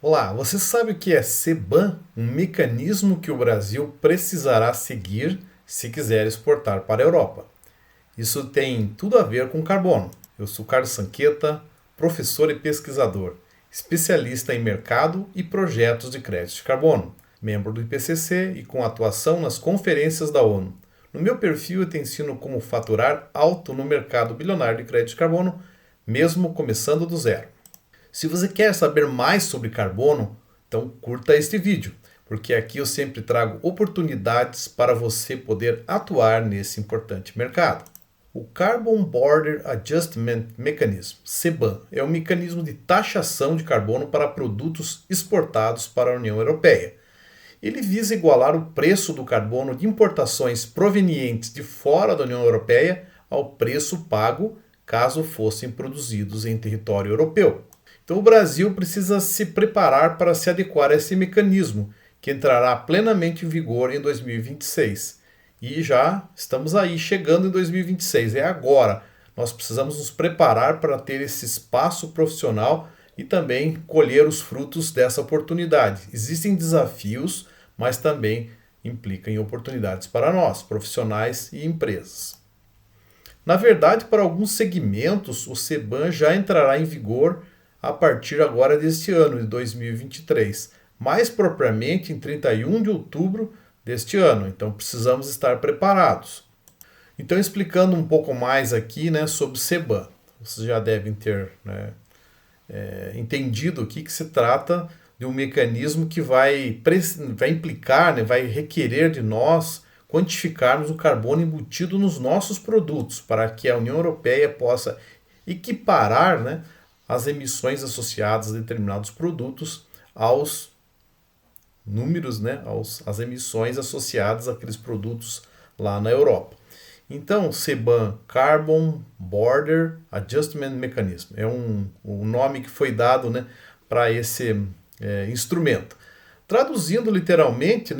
Olá, você sabe o que é CBAM? Um mecanismo que o Brasil precisará seguir se quiser exportar para a Europa. Isso tem tudo a ver com carbono. Eu sou Carlos Sanqueta, professor e pesquisador, especialista em mercado e projetos de crédito de carbono, membro do IPCC e com atuação nas conferências da ONU. No meu perfil eu te ensino como faturar alto no mercado bilionário de crédito de carbono, mesmo começando do zero. Se você quer saber mais sobre carbono, então curta este vídeo, porque aqui eu sempre trago oportunidades para você poder atuar nesse importante mercado. O Carbon Border Adjustment Mechanism, CBAM, é um mecanismo de taxação de carbono para produtos exportados para a União Europeia. Ele visa igualar o preço do carbono de importações provenientes de fora da União Europeia ao preço pago caso fossem produzidos em território europeu. Então o Brasil precisa se preparar para se adequar a esse mecanismo, que entrará plenamente em vigor em 2026. E já estamos aí, chegando em 2026, é agora. Nós precisamos nos preparar para ter esse espaço profissional e também colher os frutos dessa oportunidade. Existem desafios, mas também implicam em oportunidades para nós, profissionais e empresas. Na verdade, para alguns segmentos, o CBAM já entrará em vigor a partir agora deste ano, de 2023, mais propriamente em 31 de outubro deste ano. Então precisamos estar preparados. Então explicando um pouco mais aqui, sobre o CBAM, vocês já devem ter entendido o que se trata de um mecanismo que vai implicar, vai requerer de nós quantificarmos o carbono embutido nos nossos produtos, para que a União Europeia possa equiparar, as emissões associadas a determinados produtos aos números, às emissões associadas àqueles produtos lá na Europa. Então, CBAM, Carbon Border Adjustment Mechanism, é um nome que foi dado para esse instrumento. Traduzindo literalmente,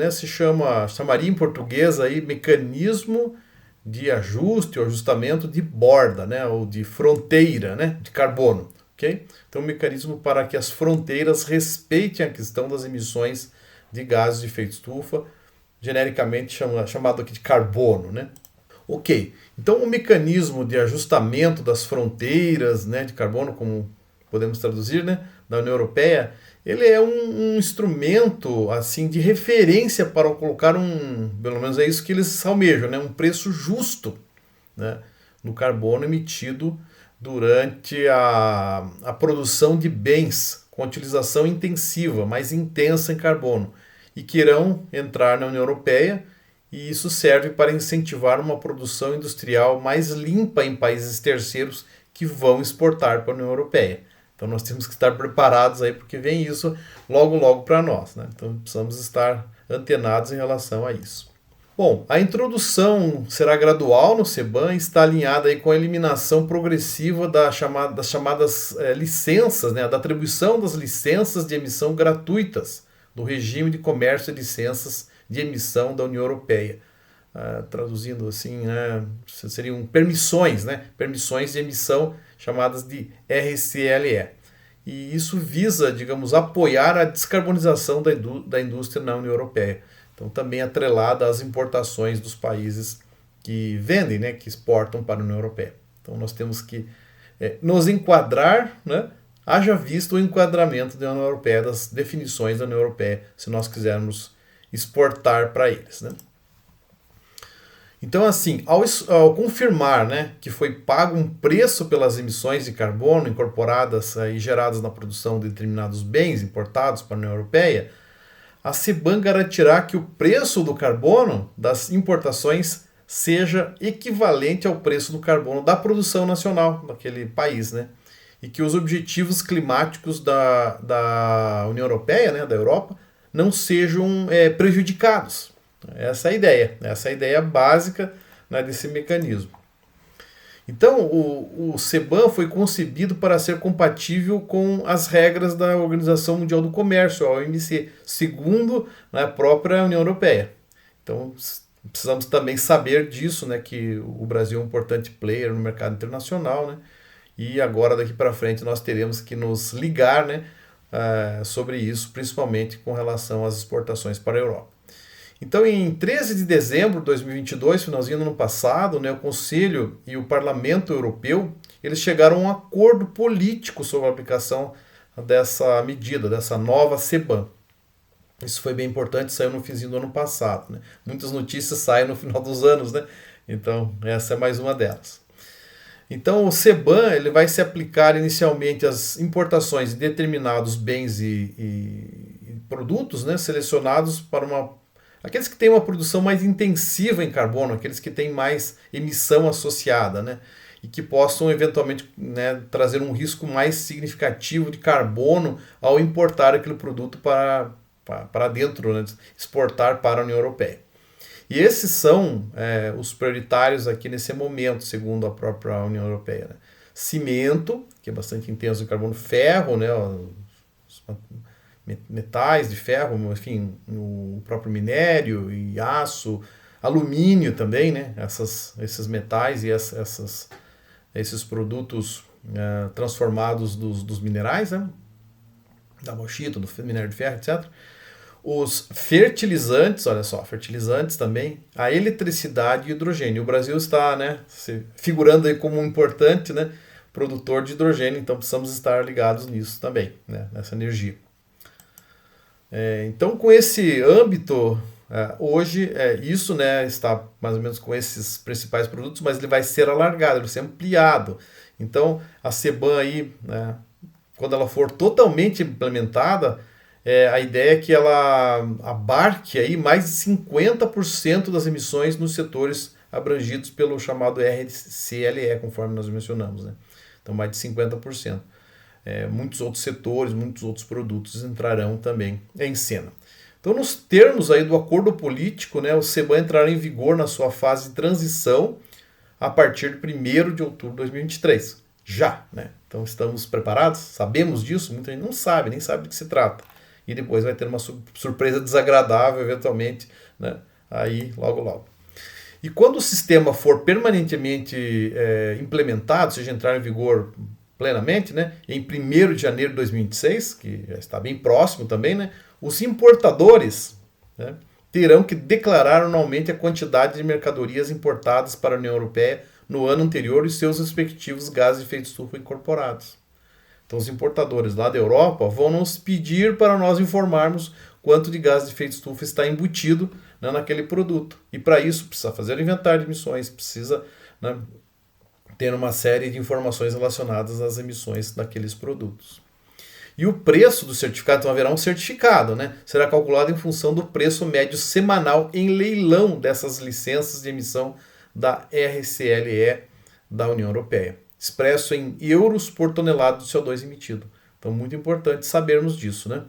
chamaria em português aí mecanismo de ajuste ou ajustamento de borda, ou de fronteira, de carbono. Okay? Então, um mecanismo para que as fronteiras respeitem a questão das emissões de gases de efeito estufa, genericamente chamado aqui de carbono. Ok, então o mecanismo de ajustamento das fronteiras de carbono, como podemos traduzir, da União Europeia, ele é um instrumento assim de referência para colocar pelo menos é isso que eles almejam, um preço justo no carbono emitido durante a produção de bens com utilização intensiva, mais intensa em carbono, e que irão entrar na União Europeia, e isso serve para incentivar uma produção industrial mais limpa em países terceiros que vão exportar para a União Europeia. Então nós temos que estar preparados aí, porque vem isso logo para nós. Então precisamos estar antenados em relação a isso. Bom, a introdução será gradual no CBAM e está alinhada aí com a eliminação progressiva das chamadas licenças, da atribuição das licenças de emissão gratuitas do regime de comércio de licenças de emissão da União Europeia. Traduzindo assim, seriam permissões, permissões de emissão chamadas de RCLE. E isso visa, digamos, apoiar a descarbonização da indústria na União Europeia. Então, também atrelada às importações dos países que vendem, que exportam para a União Europeia. Então, nós temos que nos enquadrar, haja visto o enquadramento da União Europeia, das definições da União Europeia, se nós quisermos exportar para eles. Então, assim, ao confirmar que foi pago um preço pelas emissões de carbono incorporadas e geradas na produção de determinados bens importados para a União Europeia, a CBAM garantirá que o preço do carbono das importações seja equivalente ao preço do carbono da produção nacional daquele país, e que os objetivos climáticos da União Europeia, da Europa, não sejam prejudicados. Essa é a ideia básica desse mecanismo. Então, o CBAM foi concebido para ser compatível com as regras da Organização Mundial do Comércio, a OMC, segundo a própria União Europeia. Então, precisamos também saber disso, que o Brasil é um importante player no mercado internacional, e agora daqui para frente nós teremos que nos ligar, sobre isso, principalmente com relação às exportações para a Europa. Então, em 13 de dezembro de 2022, finalzinho do ano passado, né, o Conselho e o Parlamento Europeu, eles chegaram a um acordo político sobre a aplicação dessa medida, dessa nova CBAM. Isso foi bem importante, saiu no finzinho do ano passado, né? Muitas notícias saem no final dos anos, né? Então, essa é mais uma delas. Então, o CBAM ele vai se aplicar inicialmente às importações de determinados bens e produtos, né, selecionados para aqueles que têm uma produção mais intensiva em carbono, aqueles que têm mais emissão associada, né, e que possam eventualmente, né, trazer um risco mais significativo de carbono ao importar aquele produto para dentro, né, exportar para a União Europeia. E esses são os prioritários aqui nesse momento, segundo a própria União Europeia, né? Cimento, que é bastante intenso em carbono, ferro, né, os metais de ferro, enfim, o próprio minério e aço, alumínio também, né, esses metais e esses produtos transformados dos minerais, né, da bauxita, do minério de ferro, etc. Os fertilizantes, olha só, fertilizantes também, a eletricidade e o hidrogênio. O Brasil está, né, figurando aí como um importante, né, produtor de hidrogênio, então precisamos estar ligados nisso também, né, nessa energia. Então, com esse âmbito, hoje, isso, né, está mais ou menos com esses principais produtos, mas ele vai ser alargado, ele vai ser ampliado. Então, a CBAM aí, né, quando ela for totalmente implementada, a ideia é que ela abarque aí mais de 50% das emissões nos setores abrangidos pelo chamado RCLE, conforme nós mencionamos, né? Então, mais de 50%. Muitos outros setores, muitos outros produtos entrarão também em cena. Então, nos termos aí do acordo político, né, o CBAM entrará em vigor na sua fase de transição a partir de 1º de outubro de 2023. Já, né? Então, estamos preparados? Sabemos disso? Muita gente não sabe, nem sabe do que se trata. E depois vai ter uma surpresa desagradável, eventualmente, né? Aí, logo. E quando o sistema for permanentemente implementado, ou seja, entrar em vigor plenamente, né, em 1º de janeiro de 2026, que já está bem próximo também, né, os importadores, né, terão que declarar anualmente a quantidade de mercadorias importadas para a União Europeia no ano anterior e seus respectivos gases de efeito estufa incorporados. Então, os importadores lá da Europa vão nos pedir para nós informarmos quanto de gás de efeito estufa está embutido, né, naquele produto. E para isso precisa fazer o inventário de emissões, precisa, né, ter uma série de informações relacionadas às emissões daqueles produtos. E o preço do certificado, então haverá um certificado, né, será calculado em função do preço médio semanal em leilão dessas licenças de emissão da RCLE da União Europeia, expresso em euros por tonelada de CO2 emitido. Então, muito importante sabermos disso, né?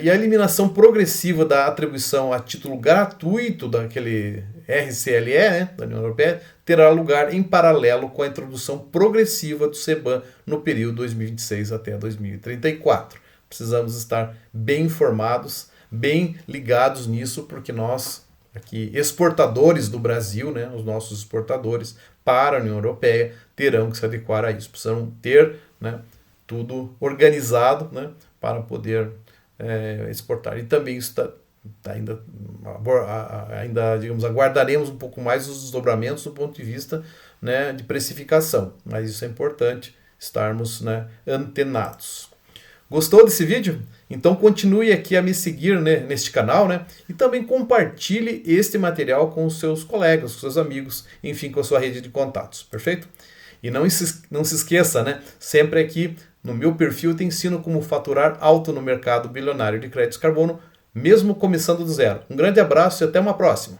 E a eliminação progressiva da atribuição a título gratuito daquele RCLE, né, da União Europeia, terá lugar em paralelo com a introdução progressiva do CBAM no período 2026 até 2034. Precisamos estar bem informados, bem ligados nisso, porque nós, aqui, exportadores do Brasil, né, os nossos exportadores para a União Europeia, terão que se adequar a isso. Precisam ter, né, tudo organizado, né, para poder exportar. E também isso ainda, digamos, aguardaremos um pouco mais os desdobramentos do ponto de vista, né, de precificação. Mas isso é importante, estarmos, né, antenados. Gostou desse vídeo? Então continue aqui a me seguir, né, neste canal, né, e também compartilhe este material com os seus colegas, com seus amigos, enfim, com a sua rede de contatos, perfeito? E não se esqueça, né, sempre aqui no meu perfil te ensino como faturar alto no mercado bilionário de créditos carbono, mesmo começando do zero. Um grande abraço e até uma próxima!